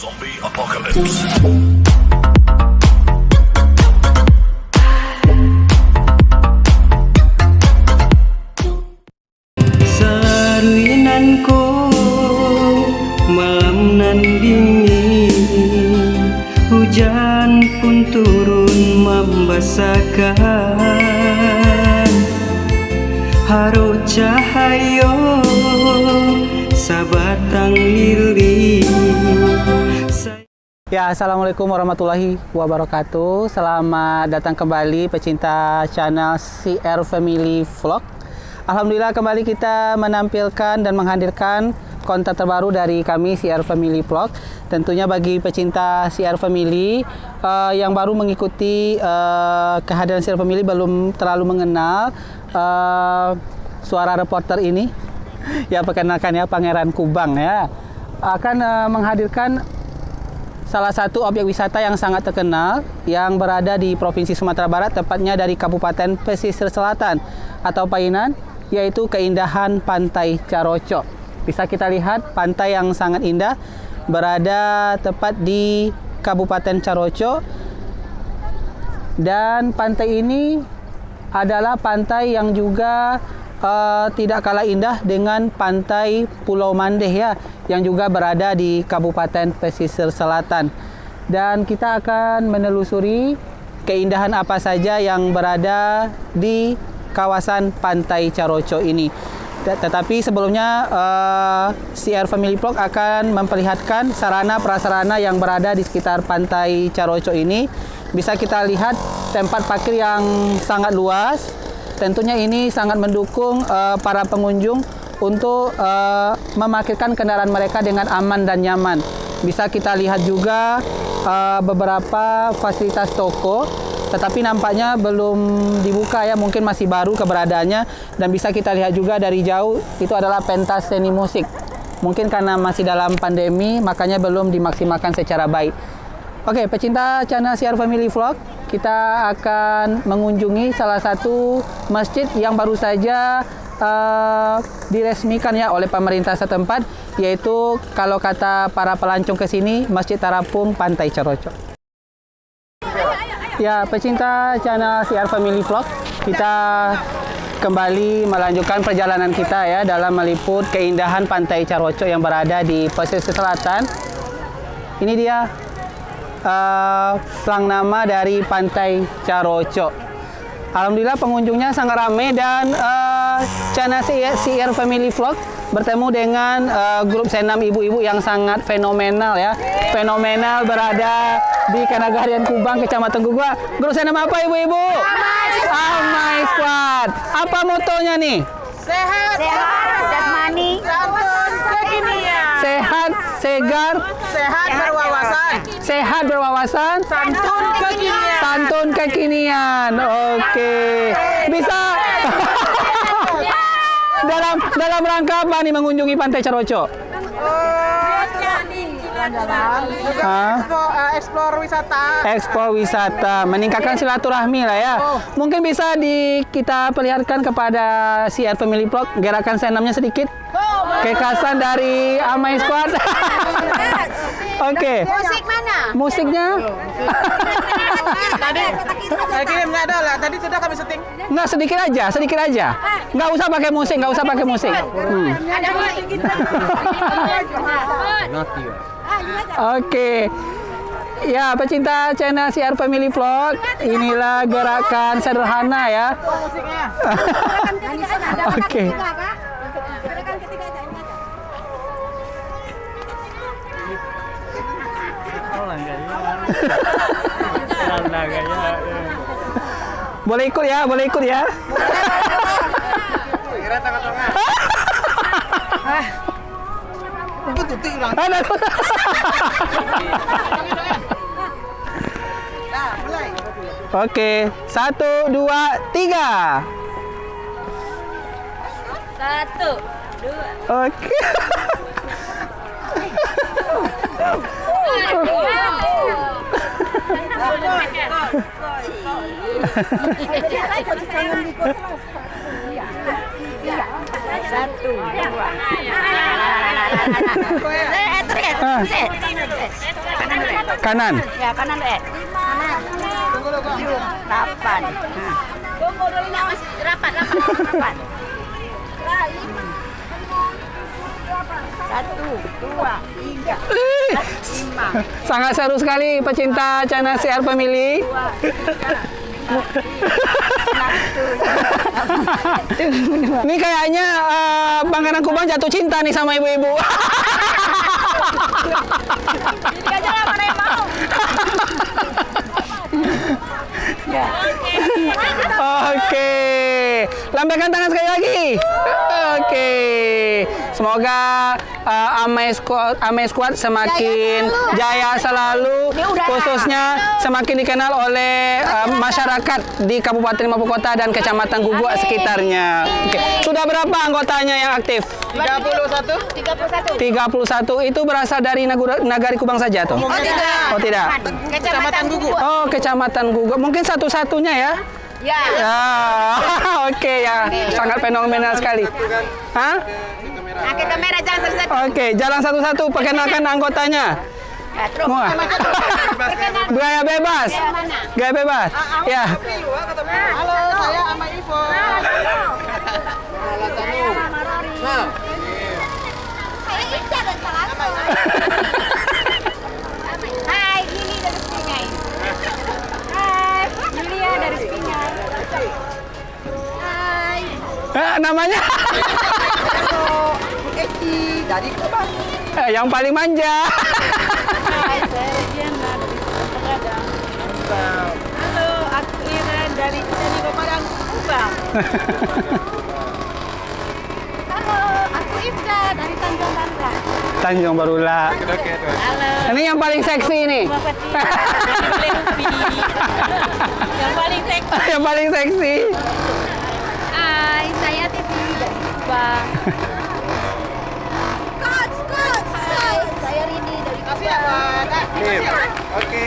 Zombie Apocalypse. Saruyinanku malam nan dingin, hujan pun turun membasahkan haru cahayo sabatang lilin. Ya, assalamualaikum warahmatullahi wabarakatuh. Selamat datang kembali pecinta channel CR Family Vlog. Alhamdulillah kembali kita menampilkan dan menghadirkan konten terbaru dari kami CR Family Vlog. Tentunya bagi pecinta CR Family yang baru mengikuti kehadiran CR Family belum terlalu mengenal suara reporter ini. Ya, perkenalkan ya, Pangeran Kubang ya. Akan menghadirkan salah satu objek wisata yang sangat terkenal yang berada di Provinsi Sumatera Barat, tepatnya dari Kabupaten Pesisir Selatan atau Painan, yaitu keindahan Pantai Carocok. Bisa kita lihat pantai yang sangat indah berada tepat di Kabupaten Carocok, dan pantai ini adalah pantai yang juga tidak kalah indah dengan pantai Pulau Mandeh ya, yang juga berada di Kabupaten Pesisir Selatan. Dan kita akan menelusuri keindahan apa saja yang berada di kawasan Pantai Carocok ini. Tetapi sebelumnya CR Family Vlog akan memperlihatkan sarana prasarana yang berada di sekitar Pantai Carocok ini. Bisa kita lihat tempat parkir yang sangat luas. Tentunya ini sangat mendukung para pengunjung untuk memarkirkan kendaraan mereka dengan aman dan nyaman. Bisa kita lihat juga beberapa fasilitas toko, tetapi nampaknya belum dibuka ya, mungkin masih baru keberadaannya. Dan bisa kita lihat juga dari jauh itu adalah pentas seni musik. Mungkin karena masih dalam pandemi, makanya belum dimaksimalkan secara baik. Oke, pecinta channel CR Family Vlog, kita akan mengunjungi salah satu masjid yang baru saja diresmikan ya oleh pemerintah setempat, yaitu kalau kata para pelancong ke sini, Masjid Tarapung Pantai Carocok. Ya, pecinta channel CR Family Vlog, kita kembali melanjutkan perjalanan kita ya dalam meliput keindahan Pantai Carocok yang berada di Pesisir Selatan. Ini dia pelang nama dari Pantai Carocok. Alhamdulillah pengunjungnya sangat ramai, dan channel CR Family Vlog bertemu dengan grup senam ibu-ibu yang sangat fenomenal ya. Fenomenal berada di Kanagarian Kubang, Kecamatan Gugua. Grup senam apa ibu-ibu? Amai Squad. Apa motonya nih? Sehat, jasmani, santun, kekinian. Sehat, segar, Sehat berwawasan, sehat berwawasan, santun kekinian. santun kekinian. Oke. Bisa dalam rangka apa nih mengunjungi Pantai Carocok? Juga explore wisata. Eksplor wisata, meningkatkan silaturahmi lah ya. Mungkin bisa kita perlihatkan kepada CR Family Vlog gerakan senamnya sedikit. Kekhasan dari Amai Squad. Oke. Musik mana? Musiknya? Tadi kirimnya ada lah. Tadi sudah kami syuting. Nggak, sedikit aja. Nggak usah pakai musik, Ada musik. Oke. Ya, pecinta channel CR Family Vlog, inilah gerakan sederhana ya. Musiknya. Oke. Boleh ikut ya. Kira tengah-tengah. Tutik ulang. Nah, mulai. Oke, 1, 2, 3. 1, 2. Oke. Satu, dua. Kanan. Ya, kanan, Kanan. 8. Tunggu dulu, Mas. Rapat. 1, 2, 3, 5. Sangat seru sekali pecinta channel CR Family. Ini kayaknya Bang Anang Kubang jatuh cinta nih sama ibu-ibu. Ini aja lah, mana yang mau. Oke. Lambaikan tangan sekali lagi. Oke. Semoga Amai Squad semakin jaya selalu, khususnya semakin dikenal oleh masyarakat di Kabupaten Maupun Kota dan Kecamatan Guguk sekitarnya. Oke. Sudah berapa anggotanya yang aktif? 31. 31. Itu berasal dari Nagari Kubang saja tuh? Oh tidak. Kecamatan Guguk. Oh, Kecamatan Guguk. Mungkin satu-satunya ya? Ya. Ya, oke ya, sangat fenomenal sekali. Hah? Ke kamera jalan satu-satu. Oke, jalan satu-satu. Perkenalkan anggotanya. Ya, terus. Semua. Gaya bebas. Gaya bebas. Ya. Halo, saya Ama Ivo. Saya Ica dan Salatu. Hai, Lili dari Sepingai. Hai, Julia dari Sepingai. Hai. Namanya? Eki dari Kubang. Yang paling manja. Hai, saya Regiana dari Pegadang. Halo, aku Iren dari Pegadang Kubang. Halo, aku Ibda dari Tanjung Bangka. Tanjung Barula. Halo. Ini yang paling seksi nih. Yang paling seksi. Yang paling seksi. Hai, saya Titi dari Kubang. Hai, saya Rini dari Kubang. Oke,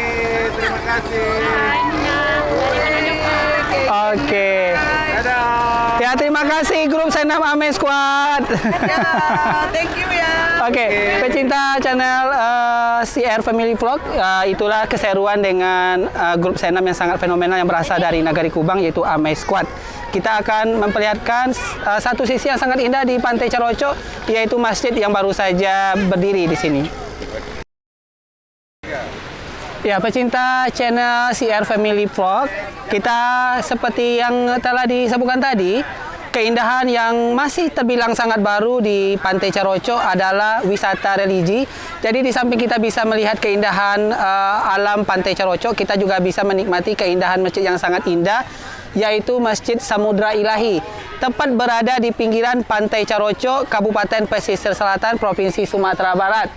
terima kasih. Hai, Nina dari Kubang. Oke. Dadah. Ya, terima kasih grup Senam Amai Squad. Thank you ya. Oke, pecinta channel CR Family Vlog, itulah keseruan dengan grup Senam yang sangat fenomenal yang berasal dari Nagari Kubang, yaitu Amai Squad. Kita akan memperlihatkan satu sisi yang sangat indah di Pantai Caroco, yaitu masjid yang baru saja berdiri di sini. Ya, pecinta channel CR Family Vlog, kita seperti yang telah disebutkan tadi, keindahan yang masih terbilang sangat baru di Pantai Caroco adalah wisata religi. Jadi di samping kita bisa melihat keindahan alam Pantai Caroco, kita juga bisa menikmati keindahan masjid yang sangat indah, yaitu Masjid Samudra Ilahi. Tepat berada di pinggiran Pantai Caroco, Kabupaten Pesisir Selatan, Provinsi Sumatera Barat.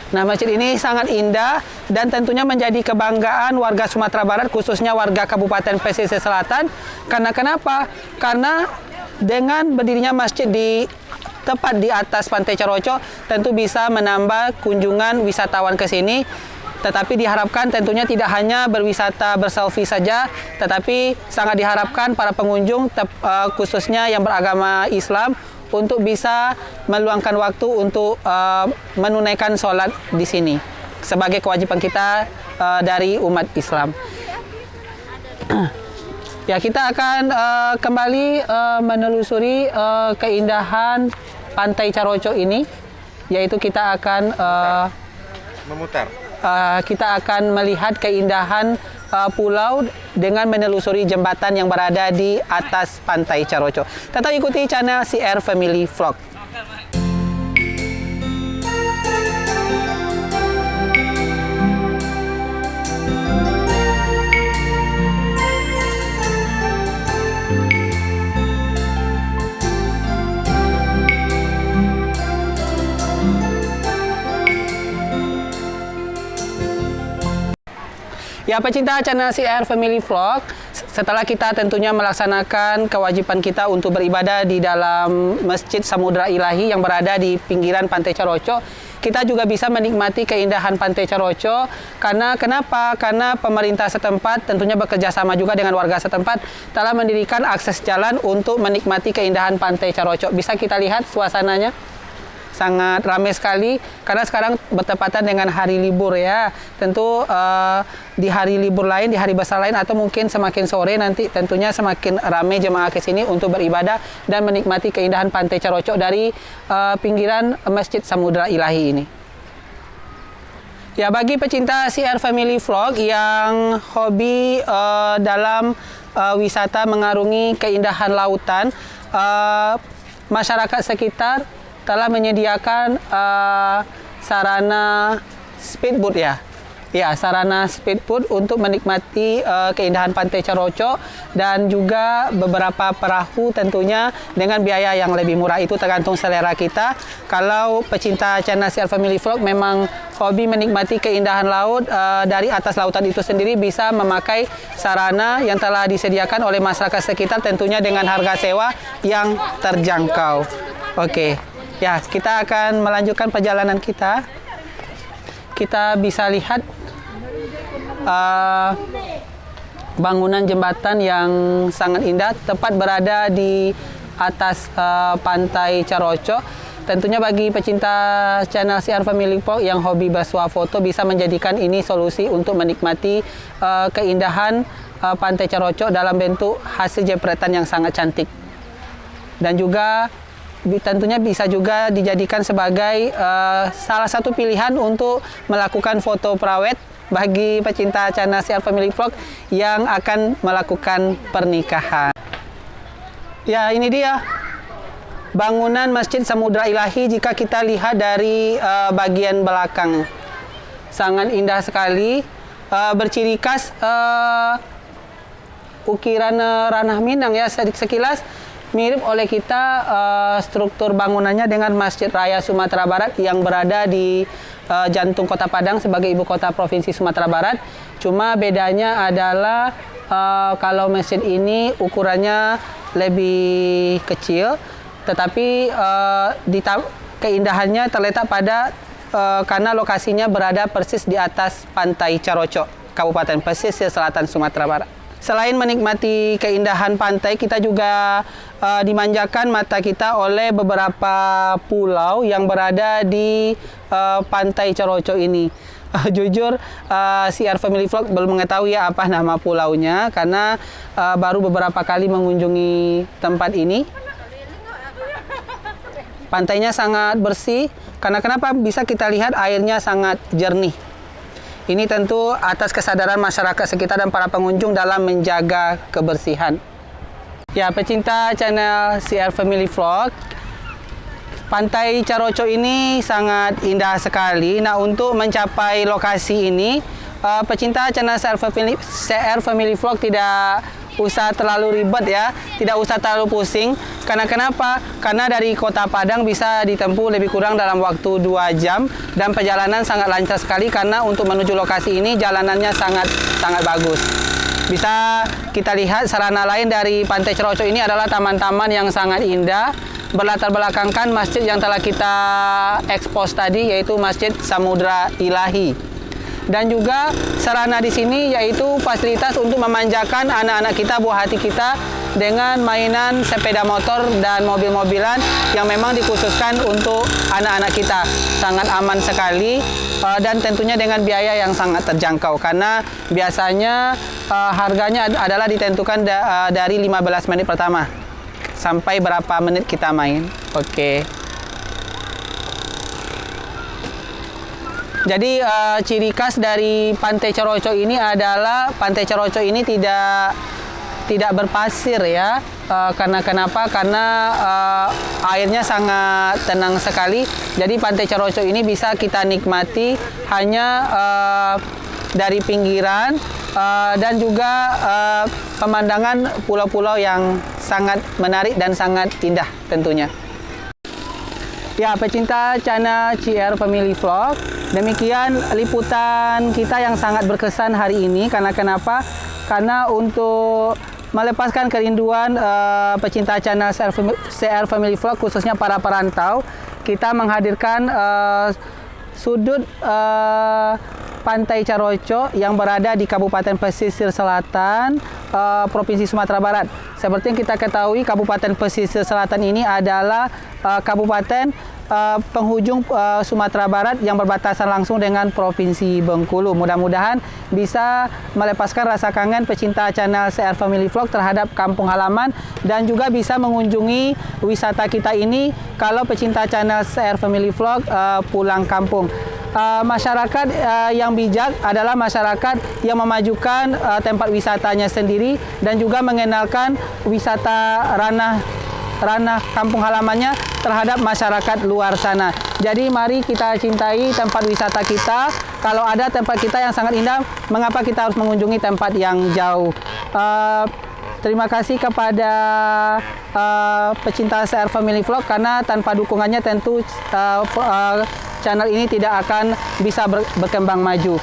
Nah, masjid ini sangat indah dan tentunya menjadi kebanggaan warga Sumatera Barat, khususnya warga Kabupaten Pesisir Selatan. Karena kenapa? Karena dengan berdirinya masjid tepat di atas Pantai Caroco, tentu bisa menambah kunjungan wisatawan ke sini. Tetapi diharapkan tentunya tidak hanya berwisata berselfie saja, tetapi sangat diharapkan para pengunjung, khususnya yang beragama Islam, untuk bisa meluangkan waktu untuk menunaikan sholat di sini sebagai kewajiban kita dari umat Islam. Ya, kita akan kembali menelusuri keindahan Pantai Caroco ini, yaitu kita akan Memutar. kita akan melihat keindahan pulau dengan menelusuri jembatan yang berada di atas Pantai Caroco. Tetap ikuti channel CR Family Vlog. Ya, pecinta channel CR Family Vlog, setelah kita tentunya melaksanakan kewajiban kita untuk beribadah di dalam Masjid Samudra Ilahi yang berada di pinggiran Pantai Caroco, kita juga bisa menikmati keindahan Pantai Caroco. Karena kenapa? Karena pemerintah setempat tentunya bekerja sama juga dengan warga setempat telah mendirikan akses jalan untuk menikmati keindahan Pantai Caroco. Bisa kita lihat suasananya. sangat ramai sekali karena sekarang bertepatan dengan hari libur ya. Tentu di hari libur lain, di hari besar lain atau mungkin semakin sore nanti tentunya semakin ramai jemaah ke sini untuk beribadah dan menikmati keindahan Pantai Carocok dari pinggiran Masjid Samudra Ilahi ini. Ya, bagi pecinta CR Family Vlog yang hobi dalam wisata mengarungi keindahan lautan, masyarakat sekitar telah menyediakan sarana speedboat ya. Ya, sarana speedboat untuk menikmati keindahan Pantai Carocok dan juga beberapa perahu tentunya dengan biaya yang lebih murah. Itu tergantung selera kita. Kalau pecinta channel CR Family Vlog memang hobi menikmati keindahan laut dari atas lautan itu sendiri, bisa memakai sarana yang telah disediakan oleh masyarakat sekitar tentunya dengan harga sewa yang terjangkau. Oke, ya kita akan melanjutkan perjalanan kita. Kita bisa lihat bangunan jembatan yang sangat indah tepat berada di atas Pantai Carocok. Tentunya bagi pecinta channel CR Family Vlog yang hobi bersuah foto bisa menjadikan ini solusi untuk menikmati keindahan Pantai Carocok dalam bentuk hasil jepretan yang sangat cantik. Dan juga tentunya bisa juga dijadikan sebagai salah satu pilihan untuk melakukan foto private bagi pecinta channel CR Family Vlog yang akan melakukan pernikahan. Ya, ini dia bangunan Masjid Samudra Ilahi jika kita lihat dari bagian belakang. Sangat indah sekali, berciri khas ukiran ranah Minang ya, sekilas mirip oleh kita struktur bangunannya dengan Masjid Raya Sumatera Barat yang berada di jantung Kota Padang sebagai ibu kota Provinsi Sumatera Barat. Cuma bedanya adalah kalau masjid ini ukurannya lebih kecil, tetapi keindahannya terletak pada karena lokasinya berada persis di atas Pantai Carocok, Kabupaten Pesisir Selatan Sumatera Barat. Selain menikmati keindahan pantai, kita juga dimanjakan mata kita oleh beberapa pulau yang berada di Pantai Carocok ini. Jujur, CR Family Vlog belum mengetahui ya apa nama pulaunya karena baru beberapa kali mengunjungi tempat ini. Pantainya sangat bersih, karena kenapa bisa kita lihat airnya sangat jernih. Ini tentu atas kesadaran masyarakat sekitar dan para pengunjung dalam menjaga kebersihan. Ya, pecinta channel CR Family Vlog, Pantai Carocok ini sangat indah sekali. Nah, untuk mencapai lokasi ini, pecinta channel CR Family Vlog tidak usah terlalu ribet ya, tidak usah terlalu pusing. Karena kenapa? Karena dari Kota Padang bisa ditempuh lebih kurang dalam waktu 2 jam dan perjalanan sangat lancar sekali karena untuk menuju lokasi ini jalanannya sangat bagus. Bisa kita lihat sarana lain dari Pantai Carocok ini adalah taman-taman yang sangat indah berlatar belakangkan masjid yang telah kita expose tadi, yaitu Masjid Samudra Ilahi. Dan juga sarana di sini yaitu fasilitas untuk memanjakan anak-anak kita, buah hati kita dengan mainan sepeda motor dan mobil-mobilan yang memang dikhususkan untuk anak-anak kita. Sangat aman sekali dan tentunya dengan biaya yang sangat terjangkau karena biasanya harganya adalah ditentukan dari 15 menit pertama sampai berapa menit kita main. Oke. Jadi ciri khas dari Pantai Carocok ini adalah Pantai Carocok ini tidak berpasir ya. Karena kenapa? Karena airnya sangat tenang sekali. Jadi Pantai Carocok ini bisa kita nikmati hanya dari pinggiran dan juga pemandangan pulau-pulau yang sangat menarik dan sangat indah tentunya. Ya, pecinta channel CR Family Vlog, demikian liputan kita yang sangat berkesan hari ini. Karena kenapa? Karena untuk melepaskan kerinduan pecinta channel CR Family Vlog, khususnya para perantau, kita menghadirkan sudut Pantai Carocok yang berada di Kabupaten Pesisir Selatan, Provinsi Sumatera Barat. Seperti yang kita ketahui, Kabupaten Pesisir Selatan ini adalah kabupaten penghujung Sumatera Barat yang berbatasan langsung dengan Provinsi Bengkulu. Mudah-mudahan bisa melepaskan rasa kangen pecinta channel CR Family Vlog terhadap kampung halaman dan juga bisa mengunjungi wisata kita ini kalau pecinta channel CR Family Vlog pulang kampung. Masyarakat yang bijak adalah masyarakat yang memajukan tempat wisatanya sendiri dan juga mengenalkan wisata ranah kampung halamannya terhadap masyarakat luar sana. Jadi mari kita cintai tempat wisata kita. Kalau ada tempat kita yang sangat indah, mengapa kita harus mengunjungi tempat yang jauh? Terima kasih kepada pecinta CR Family Vlog karena tanpa dukungannya tentu channel ini tidak akan bisa berkembang maju.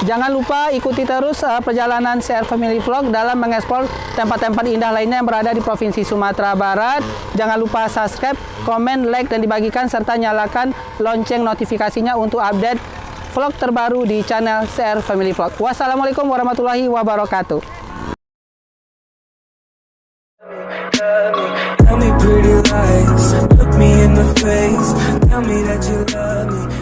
Jangan lupa ikuti terus perjalanan CR Family Vlog dalam mengeksplor tempat-tempat indah lainnya yang berada di Provinsi Sumatera Barat. Jangan lupa subscribe, komen, like, dan dibagikan serta nyalakan lonceng notifikasinya untuk update vlog terbaru di channel CR Family Vlog. Wassalamualaikum warahmatullahi wabarakatuh. Tell me pretty lies, look me in the face, tell me that you love me.